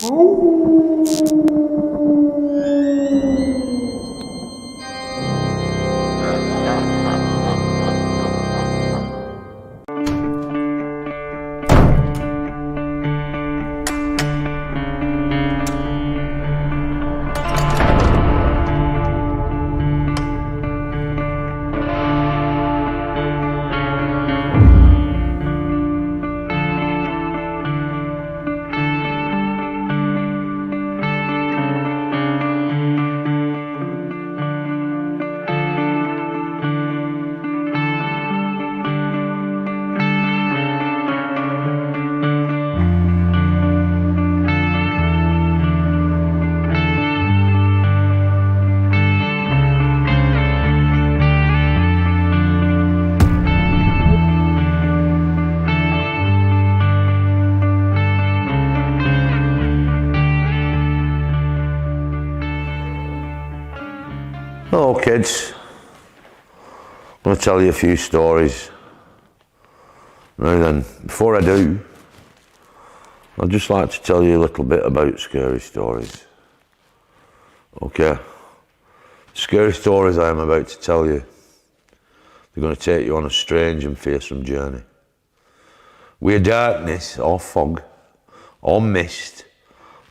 Hello kids, I'm going to tell you a few stories. Now then, before I do, I'd just like to tell you a little bit about scary stories. Okay, scary stories I am about to tell you, they're going to take you on a strange and fearsome journey. Where darkness or fog or mist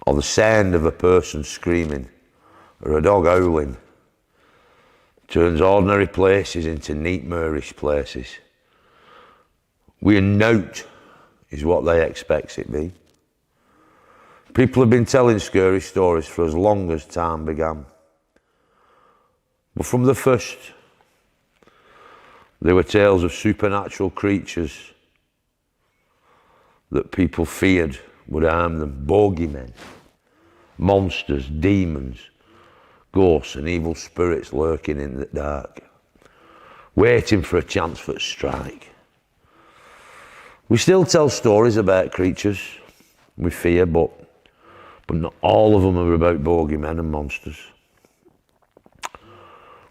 or the sound of a person screaming or a dog howling turns ordinary places into nightmarish places. Where nought is what they expect it be. People have been telling scary stories for as long as time began. But from the first, they were tales of supernatural creatures that people feared would harm them. Bogeymen, monsters, demons, ghosts and evil spirits lurking in the dark, waiting for a chance for a strike. We still tell stories about creatures we fear, but not all of them are about bogeymen and monsters.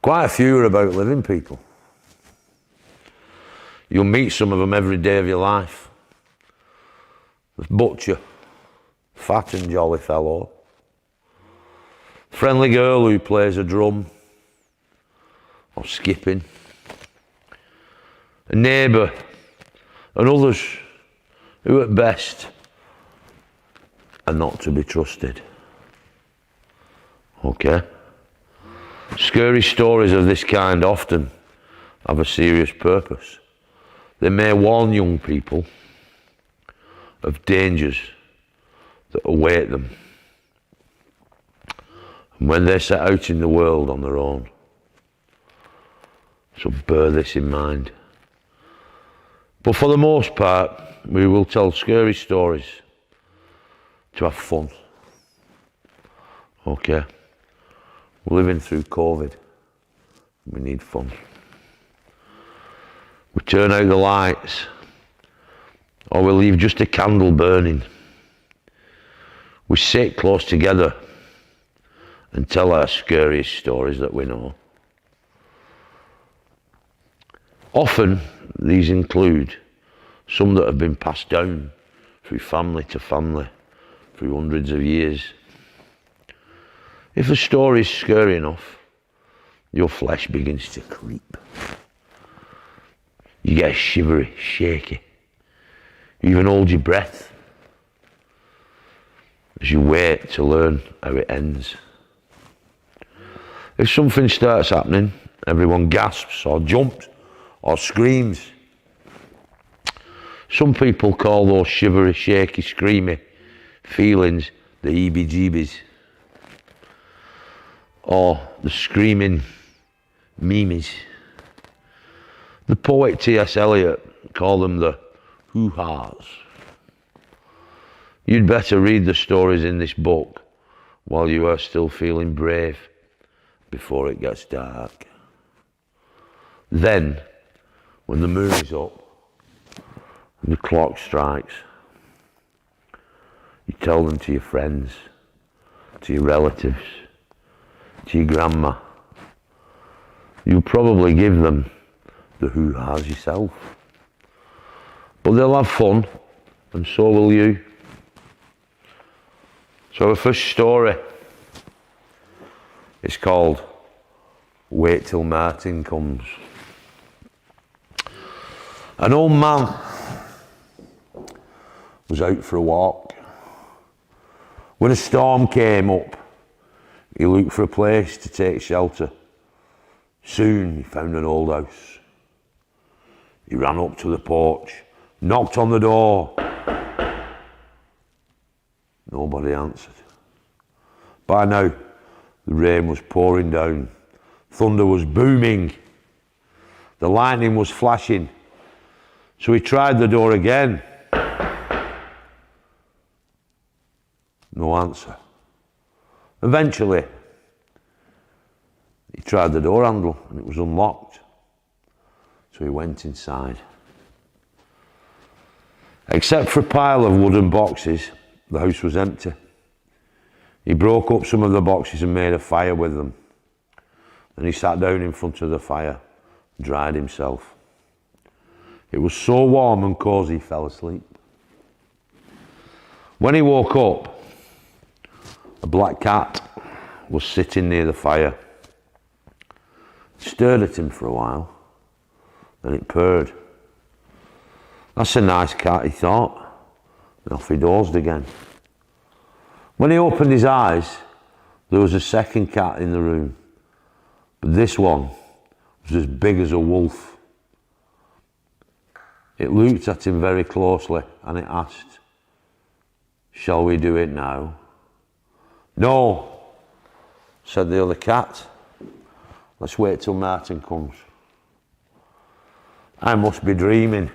Quite a few are about living people. You'll meet some of them every day of your life. The butcher, fat and jolly fellow. Friendly girl who plays a drum or skipping. A neighbour and others who at best are not to be trusted. Okay? Scary stories of this kind often have a serious purpose. They may warn young people of dangers that await them when they set out in the world on their own. So bear this in mind. But for the most part, we will tell scary stories to have fun. Okay? We're living through COVID. We need fun. We turn out the lights, or we leave just a candle burning. We sit close together and tell our scariest stories that we know. Often these include some that have been passed down through family to family through hundreds of years. If a story is scary enough, your flesh begins to creep. You get shivery, shaky. You even hold your breath as you wait to learn how it ends. If something starts happening, everyone gasps or jumps or screams. Some people call those shivery, shaky, screamy feelings the heebie-jeebies, or the screaming memes. The poet T.S. Eliot called them the hoo-ha's. You'd better read the stories in this book while you are still feeling brave before it gets dark. Then, when the moon is up and the clock strikes, you tell them to your friends, to your relatives, to your grandma. You'll probably give them the hoo-ha's yourself. But they'll have fun, and so will you. So the first story is called Wait Till Martin Comes. An old man was out for a walk. When a storm came up, he looked for a place to take shelter. Soon he found an old house. He ran up to the porch, knocked on the door. Nobody answered. By now, the rain was pouring down. Thunder was booming. The lightning was flashing. So he tried the door again. No answer. Eventually, he tried the door handle and it was unlocked. So he went inside. Except for a pile of wooden boxes, the house was empty. He broke up some of the boxes and made a fire with them. Then he sat down in front of the fire and dried himself. It was so warm and cosy he fell asleep. When he woke up, a black cat was sitting near the fire. It stared at him for a while, then it purred. That's a nice cat, he thought, and off he dozed again. When he opened his eyes, there was a second cat in the room, but this one was as big as a wolf. It looked at him very closely and it asked, "Shall we do it now?" "No," said the other cat. "Let's wait till Martin comes." I must be dreaming.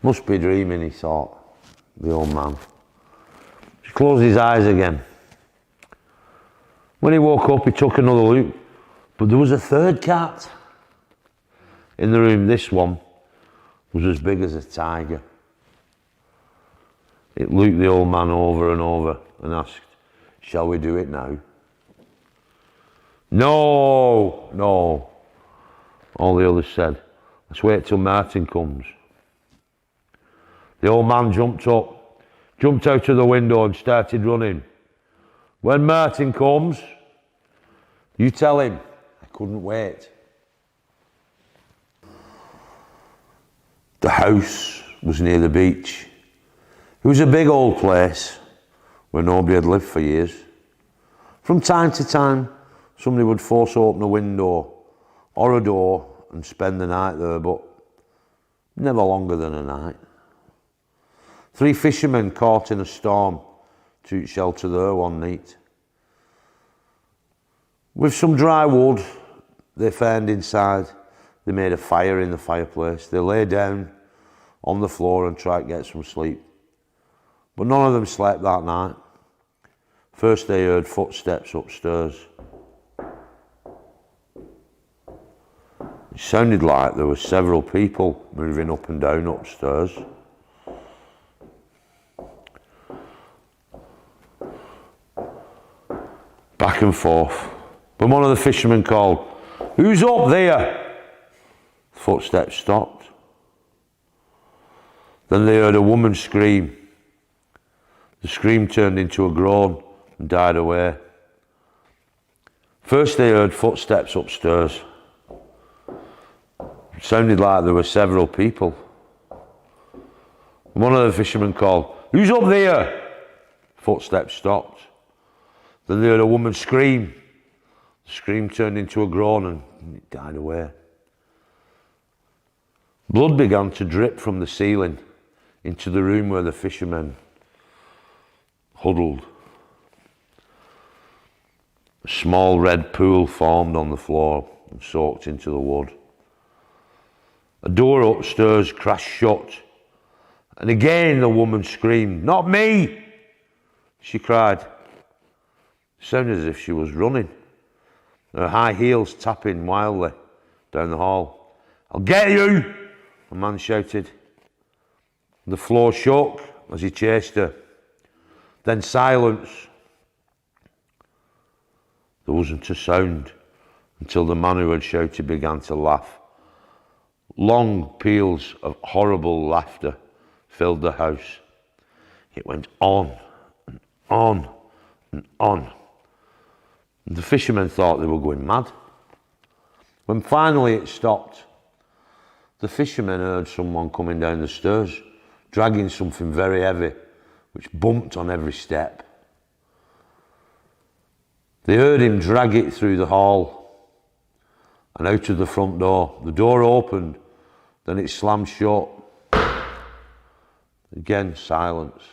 Must be dreaming, he thought, the old man. He closed his eyes again. When he woke up, he took another look, but there was a third cat in the room. This one was as big as a tiger. It looked the old man over and over and asked, "Shall we do it now?" "No, no," all the others said. "Let's wait till Martin comes." The old man jumped up, jumped out of the window and started running. "When Martin comes, you tell him I couldn't wait." The house was near the beach. It was a big old place where nobody had lived for years. From time to time, somebody would force open a window or a door and spend the night there, but never longer than a night. 3 fishermen caught in a storm took shelter there one night. With some dry wood they found inside, they made a fire in the fireplace. They lay down on the floor and tried to get some sleep. But none of them slept that night. First they heard footsteps upstairs. It sounded like there were several people moving up and down upstairs. Back and forth. But one of the fishermen called, "Who's up there?" The footsteps stopped. Then they heard a woman scream. The scream turned into a groan and died away. First they heard footsteps upstairs. It sounded like there were several people. One of the fishermen called, "Who's up there?" Footsteps stopped. Then they heard a woman scream. The scream turned into a groan and it died away. Blood began to drip from the ceiling into the room where the fishermen huddled. A small red pool formed on the floor and soaked into the wood. A door upstairs crashed shut, and again the woman screamed, "Not me!" she cried. It sounded as if she was running, her high heels tapping wildly down the hall. "I'll get you!" a man shouted. The floor shook as he chased her. Then silence. There wasn't a sound until the man who had shouted began to laugh. Long peals of horrible laughter filled the house. It went on and on and on. And the fishermen thought they were going mad. When finally it stopped, the fishermen heard someone coming down the stairs, dragging something very heavy, which bumped on every step. They heard him drag it through the hall and out of the front door. The door opened, then it slammed shut. Again, silence.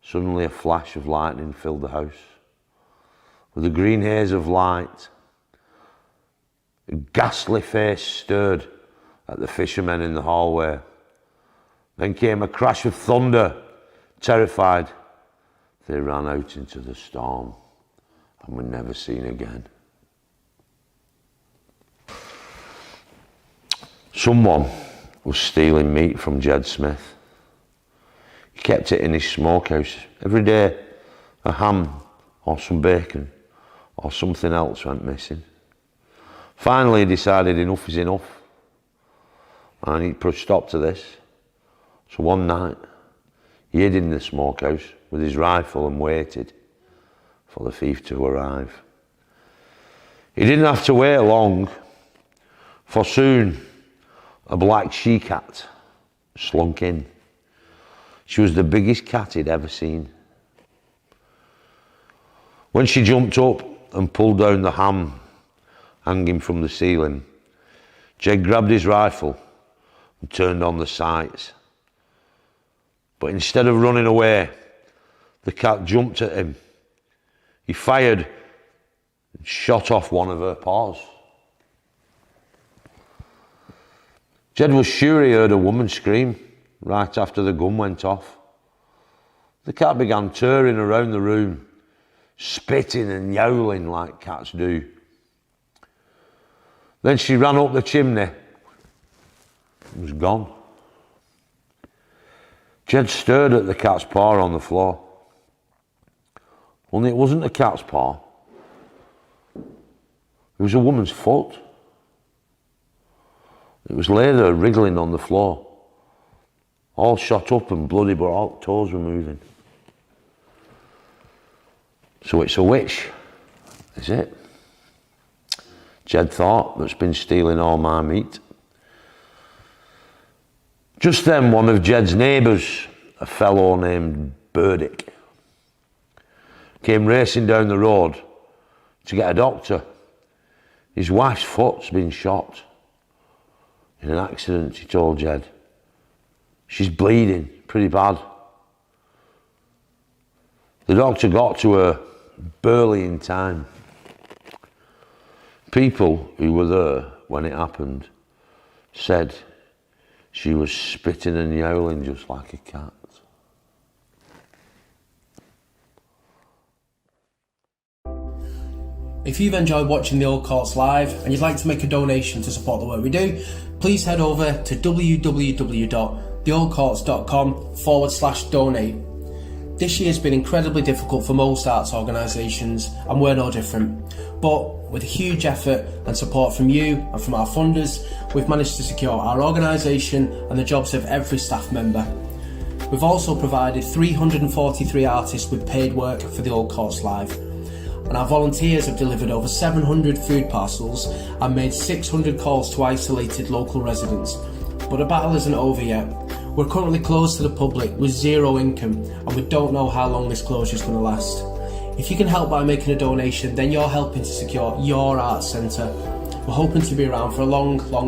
Suddenly a flash of lightning filled the house. With a green haze of light, a ghastly face stared at the fishermen in the hallway. Then came a crash of thunder. Terrified, they ran out into the storm and were never seen again. Someone was stealing meat from Jed Smith. He kept it in his smokehouse. Every day, a ham or some bacon or something else went missing. Finally, he decided enough is enough, and he put a stop to this. So one night, he hid in the smokehouse with his rifle and waited for the thief to arrive. He didn't have to wait long, for soon a black she-cat slunk in. She was the biggest cat he'd ever seen. When she jumped up and pulled down the ham hanging from the ceiling, Jed grabbed his rifle and turned on the sights. But instead of running away, the cat jumped at him. He fired and shot off one of her paws. Jed was sure he heard a woman scream right after the gun went off. The cat began tearing around the room, spitting and yowling like cats do. Then she ran up the chimney and was gone. Jed stared at the cat's paw on the floor. Only it wasn't a cat's paw. It was a woman's foot. It was lay there wriggling on the floor, all shot up and bloody, but all toes were moving. So it's a witch, is it? Jed thought, that's been stealing all my meat. Just then, one of Jed's neighbours, a fellow named Burdick, came racing down the road to get a doctor. His wife's foot's been shot in an accident, he told Jed. She's bleeding pretty bad. The doctor got to her barely in time. People who were there when it happened said she was spitting and yowling just like a cat. If you've enjoyed watching the Old Courts Live and you'd like to make a donation to support the work we do, please head over to www.theoldcourts.com/donate. This year's been incredibly difficult for most arts organisations, and we're no different. But with a huge effort and support from you and from our funders, we've managed to secure our organisation and the jobs of every staff member. We've also provided 343 artists with paid work for the Old Courts Live. And our volunteers have delivered over 700 food parcels and made 600 calls to isolated local residents. But the battle isn't over yet. We're currently closed to the public with zero income, and we don't know how long this closure is going to last. If you can help by making a donation, then you're helping to secure your arts centre. We're hoping to be around for a long, long time.